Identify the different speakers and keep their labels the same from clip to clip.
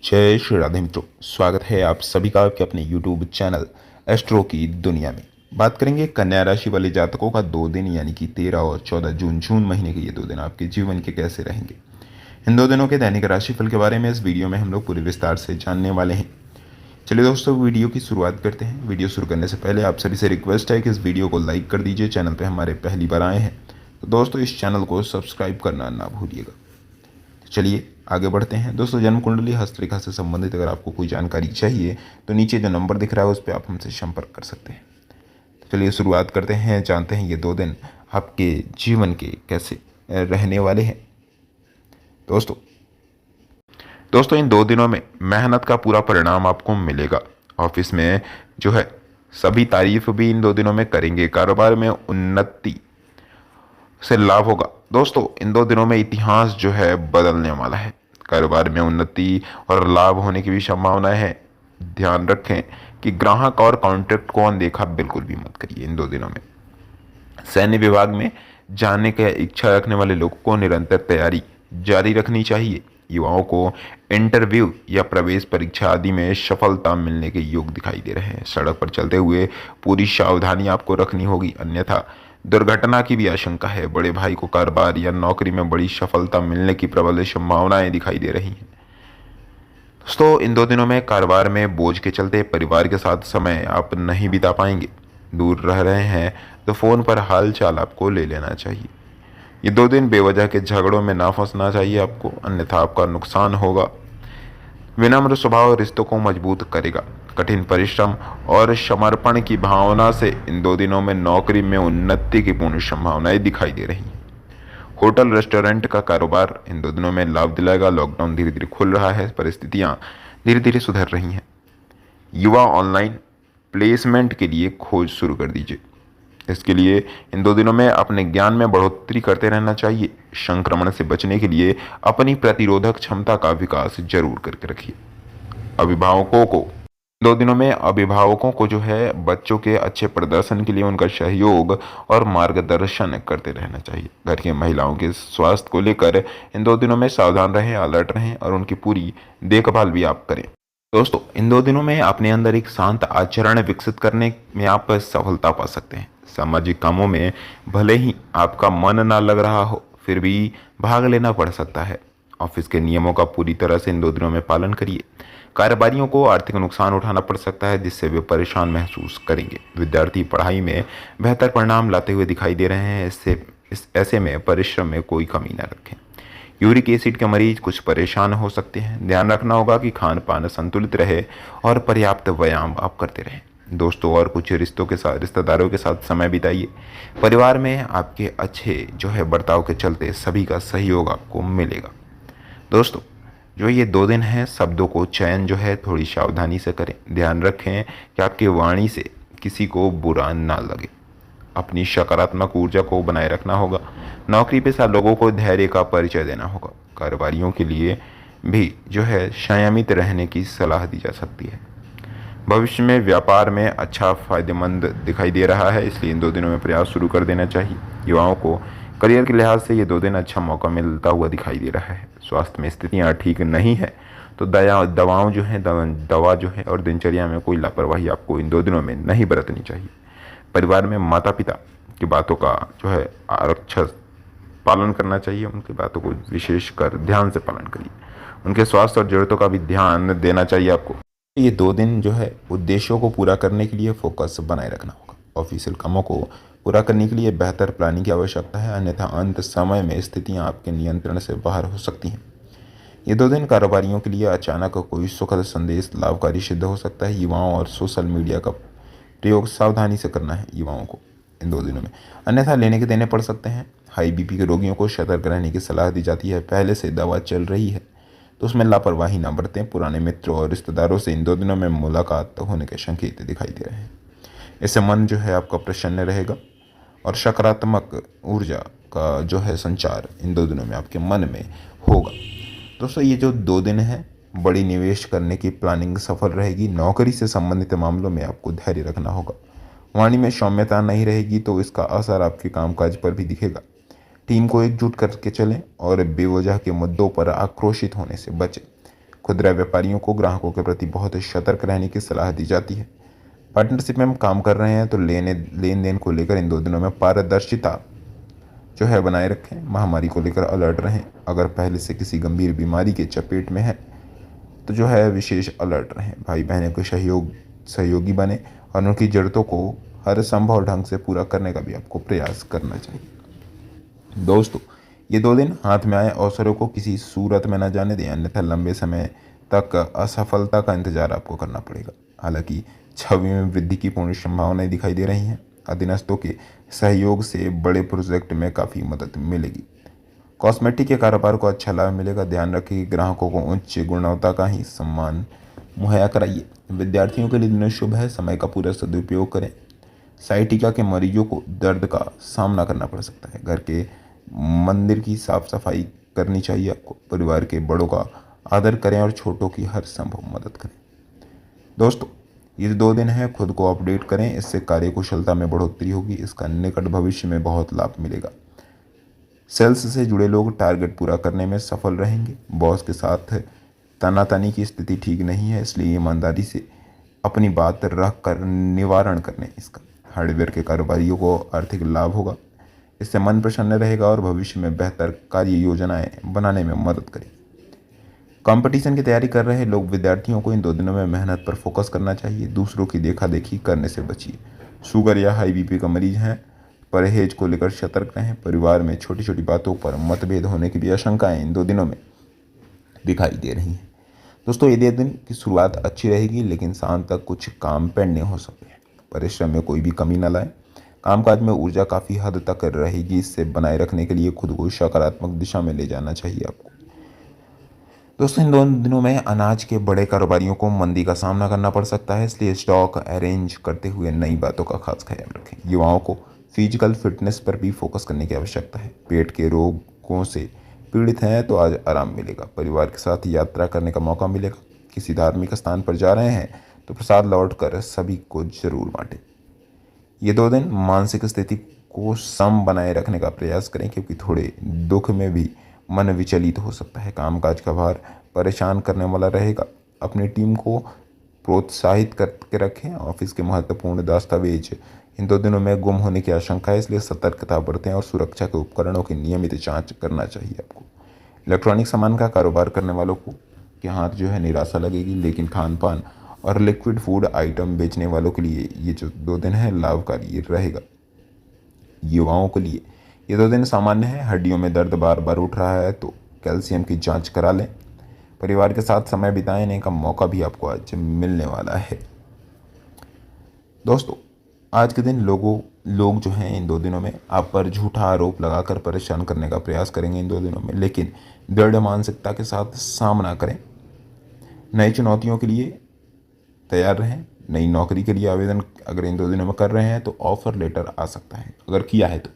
Speaker 1: जय श्री राधे मित्रों, स्वागत है आप सभी का आपके अपने YouTube चैनल एस्ट्रो की दुनिया में। बात करेंगे कन्या राशि वाले जातकों का 2 दिन यानी कि 13 और 14 जून महीने के ये 2 दिन आपके जीवन के कैसे रहेंगे। इन 2 दिनों के दैनिक राशिफल के बारे में इस वीडियो में हम लोग पूरे विस्तार से जानने वाले हैं। चलिए दोस्तों, वीडियो की शुरुआत करते हैं। वीडियो शुरू करने से पहले आप सभी से रिक्वेस्ट है कि इस वीडियो को लाइक कर दीजिए। चैनल पर हमारे पहली बार आए हैं तो दोस्तों इस चैनल को सब्सक्राइब करना ना भूलिएगा। चलिए आगे बढ़ते हैं। दोस्तों, जन्म कुंडली हस्तरेखा से संबंधित अगर आपको कोई जानकारी चाहिए तो नीचे जो नंबर दिख रहा है उस पर आप हमसे संपर्क कर सकते हैं। तो चलिए शुरुआत करते हैं, जानते हैं ये 2 दिन आपके जीवन के कैसे रहने वाले हैं। दोस्तों इन 2 दिनों में मेहनत का पूरा परिणाम आपको मिलेगा। ऑफिस में जो है सभी तारीफ भी इन 2 दिनों में करेंगे। कारोबार में उन्नति से लाभ होगा। दोस्तों इन 2 दिनों में इतिहास जो है बदलने वाला है। कारोबार में उन्नति और लाभ होने की भी संभावना है। ध्यान रखें कि ग्राहक और कॉन्ट्रैक्ट को अनदेखा बिल्कुल भी मत करिए इन 2 दिनों में। सैन्य विभाग में जाने की इच्छा रखने वाले लोगों को निरंतर तैयारी जारी रखनी चाहिए। युवाओं को इंटरव्यू या प्रवेश परीक्षा आदि में सफलता मिलने के योग दिखाई दे रहे हैं। सड़क पर चलते हुए पूरी सावधानी आपको रखनी होगी, अन्यथा दुर्घटना की भी आशंका है। बड़े भाई को कारोबार या नौकरी में बड़ी सफलता मिलने की प्रबल संभावनाएं दिखाई दे रही हैं। दोस्तों इन 2 दिनों में कारोबार में बोझ के चलते परिवार के साथ समय आप नहीं बिता पाएंगे। दूर रह रहे हैं तो फोन पर हाल चाल आपको ले लेना चाहिए। ये 2 दिन बेवजह के झगड़ों में ना फंसना चाहिए आपको, अन्यथा आपका नुकसान होगा। विनम्र स्वभाव रिश्तों को मजबूत करेगा। कठिन परिश्रम और समर्पण की भावना से इन 2 दिनों में नौकरी में उन्नति की पूर्ण संभावनाएं दिखाई दे रही हैं। होटल रेस्टोरेंट का कारोबार इन 2 दिनों में लाभ दिलाएगा। लॉकडाउन धीरे धीरे खुल रहा है, परिस्थितियां धीरे धीरे सुधर रही हैं। युवा ऑनलाइन प्लेसमेंट के लिए खोज शुरू कर दीजिए। इसके लिए इन 2 दिनों में अपने ज्ञान में बढ़ोतरी करते रहना चाहिए। संक्रमण से बचने के लिए अपनी प्रतिरोधक क्षमता का विकास जरूर करके रखिए। अभिभावकों को जो है बच्चों के अच्छे प्रदर्शन के लिए उनका सहयोग और मार्गदर्शन करते रहना चाहिए। घर की महिलाओं के स्वास्थ्य को लेकर इन 2 दिनों में सावधान रहें, अलर्ट रहें और उनकी पूरी देखभाल भी आप करें। दोस्तों इन 2 दिनों में अपने अंदर एक शांत आचरण विकसित करने में आप सफलता पा सकते हैं। सामाजिक कामों में भले ही आपका मन ना लग रहा हो, फिर भी भाग लेना पड़ सकता है। ऑफिस के नियमों का पूरी तरह से इन 2 दिनों में पालन करिए। कारोबारियों को आर्थिक नुकसान उठाना पड़ सकता है, जिससे वे परेशान महसूस करेंगे। विद्यार्थी पढ़ाई में बेहतर परिणाम लाते हुए दिखाई दे रहे हैं। ऐसे में परिश्रम में कोई कमी न रखें। यूरिक एसिड के मरीज कुछ परेशान हो सकते हैं। ध्यान रखना होगा कि खान पान संतुलित रहे और पर्याप्त व्यायाम आप करते रहें। दोस्तों और कुछ रिश्तेदारों के साथ समय बिताइए। परिवार में आपके अच्छे जो है बर्ताव के चलते सभी का सहयोग आपको मिलेगा। दोस्तों जो ये 2 दिन हैं, शब्दों को चयन जो है थोड़ी सावधानी से करें। ध्यान रखें कि आपकी वाणी से किसी को बुरा ना लगे। अपनी सकारात्मक ऊर्जा को बनाए रखना होगा। नौकरी पेशा लोगों को धैर्य का परिचय देना होगा। कारोबारियों के लिए भी जो है संयमित रहने की सलाह दी जा सकती है। भविष्य में व्यापार में अच्छा फायदेमंद दिखाई दे रहा है, इसलिए इन 2 दिनों में प्रयास शुरू कर देना चाहिए। युवाओं को करियर के लिहाज से ये 2 दिन अच्छा मौका मिलता हुआ दिखाई दे रहा है। स्वास्थ्य में स्थितियाँ ठीक नहीं है तो दवा जो है और दिनचर्या में कोई लापरवाही आपको इन 2 दिनों में नहीं बरतनी चाहिए। परिवार में माता पिता की बातों का जो है आरक्षण पालन करना चाहिए। उनकी बातों को विशेषकर ध्यान से पालन करिए। उनके स्वास्थ्य और जरूरतों का भी ध्यान देना चाहिए आपको। ये 2 दिन जो है उद्देश्यों को पूरा करने के लिए फोकस बनाए रखना होगा। ऑफिशियल कामों को पूरा करने के लिए बेहतर प्लानिंग की आवश्यकता है, अन्यथा अंत समय में स्थितियां आपके नियंत्रण से बाहर हो सकती हैं। ये 2 दिन कारोबारियों के लिए अचानक कोई सुखद संदेश लाभकारी सिद्ध हो सकता है। युवाओं और सोशल मीडिया का प्रयोग सावधानी से करना है युवाओं को इन 2 दिनों में, अन्यथा लेने के देने पड़ सकते हैं। हाई बीपी के रोगियों को सतर्क रहने की सलाह दी जाती है। पहले से दवा चल रही है तो उसमें लापरवाही ना बरतें। पुराने मित्रों और रिश्तेदारों से इन 2 दिनों में मुलाकात होने के संकेत दिखाई दे रहे हैं। इससे मन जो है आपका प्रसन्न रहेगा और सकारात्मक ऊर्जा का जो है संचार इन 2 दिनों में आपके मन में होगा। दोस्तों ये जो 2 दिन है बड़ी निवेश करने की प्लानिंग सफल रहेगी। नौकरी से संबंधित मामलों में आपको धैर्य रखना होगा। वाणी में सौम्यता नहीं रहेगी तो इसका असर आपके कामकाज पर भी दिखेगा। टीम को एकजुट करके चलें और बेवजह के मुद्दों पर आक्रोशित होने से बचें। खुदरा व्यापारियों को ग्राहकों के प्रति बहुत सतर्क रहने की सलाह दी जाती है। पार्टनरशिप में हम काम कर रहे हैं तो लेन देन को लेकर इन 2 दिनों में पारदर्शिता जो है बनाए रखें। महामारी को लेकर अलर्ट रहें। अगर पहले से किसी गंभीर बीमारी के चपेट में है तो जो है विशेष अलर्ट रहें। भाई बहनों के सहयोगी बने और उनकी ज़रूरतों को हर संभव ढंग से पूरा करने का भी आपको प्रयास करना चाहिए। दोस्तों, ये 2 दिन हाथ में आए अवसरों को किसी सूरत में न जाने दें, अन्यथा लंबे समय तक असफलता का इंतजार आपको करना पड़ेगा। हालांकि छवि में वृद्धि की पूर्ण संभावनाएं दिखाई दे रही हैं। अधीनस्थों के सहयोग से बड़े प्रोजेक्ट में काफ़ी मदद मिलेगी। कॉस्मेटिक के कारोबार को अच्छा लाभ मिलेगा। ध्यान रखें कि ग्राहकों को उच्च गुणवत्ता का ही सामान मुहैया कराइए। विद्यार्थियों के लिए दिन शुभ है, समय का पूरा सदुपयोग करें। साइटिका के मरीजों को दर्द का सामना करना पड़ सकता है। घर के मंदिर की साफ सफाई करनी चाहिए आपको। परिवार के बड़ों का आदर करें और छोटों की हर संभव मदद करें। दोस्तों, ये 2 दिन है, खुद को अपडेट करें, इससे कार्यकुशलता में बढ़ोतरी होगी। इसका निकट भविष्य में बहुत लाभ मिलेगा। सेल्स से जुड़े लोग टारगेट पूरा करने में सफल रहेंगे। बॉस के साथ तनातनी की स्थिति ठीक नहीं है, इसलिए ईमानदारी से अपनी बात रख कर निवारण करने इसका। हार्डवेयर के कारोबारियों को आर्थिक लाभ होगा। इससे मन प्रसन्न रहेगा और भविष्य में बेहतर कार्य योजनाएं बनाने में मदद करेगी। कंपटीशन की तैयारी कर रहे लोग विद्यार्थियों को इन 2 दिनों में मेहनत पर फोकस करना चाहिए। दूसरों की देखा देखी करने से बचिए। शुगर या हाई बीपी का मरीज हैं, परहेज को लेकर सतर्क रहें। परिवार में छोटी छोटी बातों पर मतभेद होने की भी आशंकाएं इन 2 दिनों में दिखाई दे रही हैं। दोस्तों, ये 2 दिन की शुरुआत अच्छी रहेगी, लेकिन शाम तक कुछ काम पेंडिंग हो सकते हैं। परिश्रम में कोई भी कमी न लाएं। कामकाज में ऊर्जा काफ़ी हद तक रहेगी। इससे बनाए रखने के लिए खुद को सकारात्मक दिशा में ले जाना चाहिए आपको। दोस्तों, इन 2 दिनों में अनाज के बड़े कारोबारियों को मंदी का सामना करना पड़ सकता है, इसलिए स्टॉक अरेंज करते हुए नई बातों का खास ख्याल रखें। युवाओं को फिजिकल फिटनेस पर भी फोकस करने की आवश्यकता है। पेट के रोगों से पीड़ित हैं तो आज आराम मिलेगा। परिवार के साथ यात्रा करने का मौका मिलेगा। किसी धार्मिक स्थान पर जा रहे हैं तो प्रसाद लौट कर सभी को जरूर बांटें। ये 2 दिन मानसिक स्थिति को सम बनाए रखने का प्रयास करें, क्योंकि थोड़े दुख में भी मन विचलित हो सकता है। कामकाज का भार परेशान करने वाला रहेगा। अपनी टीम को प्रोत्साहित करके रखें। ऑफिस के महत्वपूर्ण दस्तावेज इन 2 दिनों में गुम होने की आशंका है, इसलिए सतर्कता बरतें और सुरक्षा के उपकरणों की नियमित जांच करना चाहिए आपको। इलेक्ट्रॉनिक सामान का कारोबार करने वालों को के हाथ जो है निराशा लगेगी, लेकिन खान पान और लिक्विड फूड आइटम बेचने वालों के लिए ये जो 2 दिन है लाभकारी रहेगा। युवाओं के लिए ये 2 दिन सामान्य है। हड्डियों में दर्द बार बार उठ रहा है तो कैल्शियम की जांच करा लें। परिवार के साथ समय बिताने का मौका भी आपको आज मिलने वाला है। दोस्तों, आज के दिन लोग जो हैं इन 2 दिनों में आप पर झूठा आरोप लगाकर परेशान करने का प्रयास करेंगे इन 2 दिनों में, लेकिन दृढ़ मानसिकता के साथ सामना करें। नई चुनौतियों के लिए तैयार रहें। नई नौकरी के लिए आवेदन अगर इन 2 दिनों में कर रहे हैं तो ऑफर लेटर आ सकता है, अगर किया है तो।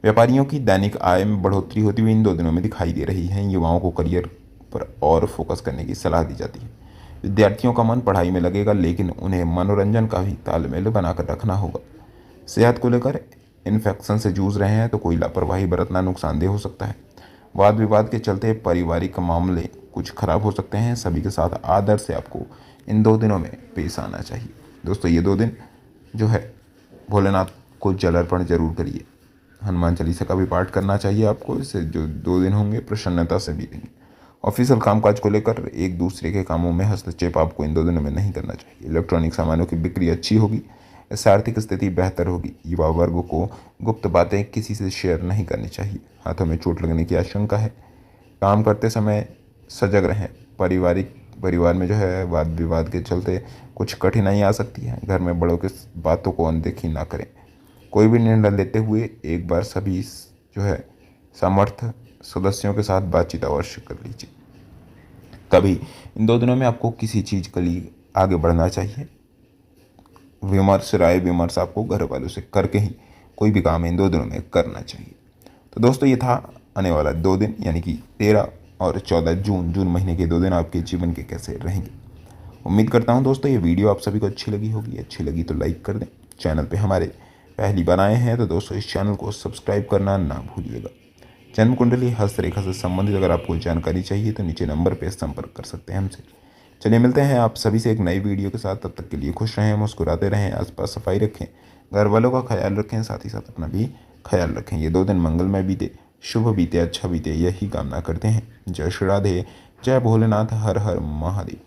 Speaker 1: व्यापारियों की दैनिक आय में बढ़ोतरी होती हुई इन 2 दिनों में दिखाई दे रही है। युवाओं को करियर पर और फोकस करने की सलाह दी जाती है। विद्यार्थियों का मन पढ़ाई में लगेगा, लेकिन उन्हें मनोरंजन का भी तालमेल बनाकर रखना होगा। सेहत को लेकर इन्फेक्शन से जूझ रहे हैं तो कोई लापरवाही बरतना नुकसानदेह हो सकता है। वाद विवाद के चलते पारिवारिक मामले कुछ खराब हो सकते हैं। सभी के साथ आदर से आपको इन 2 दिनों में पेश आना चाहिए। दोस्तों, ये 2 दिन जो है भोलेनाथ को जल अर्पण जरूर करिए। हनुमान चालीसा का भी पाठ करना चाहिए आपको। इससे जो 2 दिन होंगे प्रसन्नता से बीतेंगे। ऑफिशियल कामकाज को लेकर एक दूसरे के कामों में हस्तक्षेप आपको इन 2 दिनों में नहीं करना चाहिए। इलेक्ट्रॉनिक सामानों की बिक्री अच्छी होगी। इससे आर्थिक स्थिति बेहतर होगी। युवा वर्ग को गुप्त बातें किसी से शेयर नहीं करनी चाहिए। हाथों में चोट लगने की आशंका है। काम करते समय सजग रहें। परिवार में जो है वाद विवाद के चलते कुछ कठिनाई आ सकती है। घर में बड़ों की बातों को अनदेखी ना करें। कोई भी निर्णय लेते हुए एक बार सभी जो है समर्थ सदस्यों के साथ बातचीत अवश्य कर लीजिए। तभी इन 2 दिनों में आपको किसी चीज़ के लिए आगे बढ़ना चाहिए। राय विमर्श आपको घर वालों से करके ही कोई भी काम इन 2 दिनों में करना चाहिए। तो दोस्तों, ये था आने वाला 2 दिन, यानी कि 13 और 14 जून महीने के 2 दिन आपके जीवन के कैसे रहेंगे। उम्मीद करता हूँ दोस्तों ये वीडियो आप सभी को अच्छी लगी होगी। अच्छी लगी तो लाइक कर दें। चैनल पे हमारे पहली बार आए हैं तो दोस्तों इस चैनल को सब्सक्राइब करना ना भूलिएगा। जन्म कुंडली हस्तरेखा से संबंधित अगर आपको जानकारी चाहिए तो नीचे नंबर पर संपर्क कर सकते हैं हमसे। चलिए मिलते हैं आप सभी से एक नई वीडियो के साथ। तब तक के लिए खुश रहें, मुस्कुराते रहें, आसपास सफाई रखें, घर वालों का ख्याल रखें, साथ ही साथ अपना भी ख्याल रखें। ये 2 दिन मंगलमय बीते, शुभ बीते, अच्छा बीते, यही कामना करते हैं। जय श्री राधे, जय भोलेनाथ, हर हर महादेव।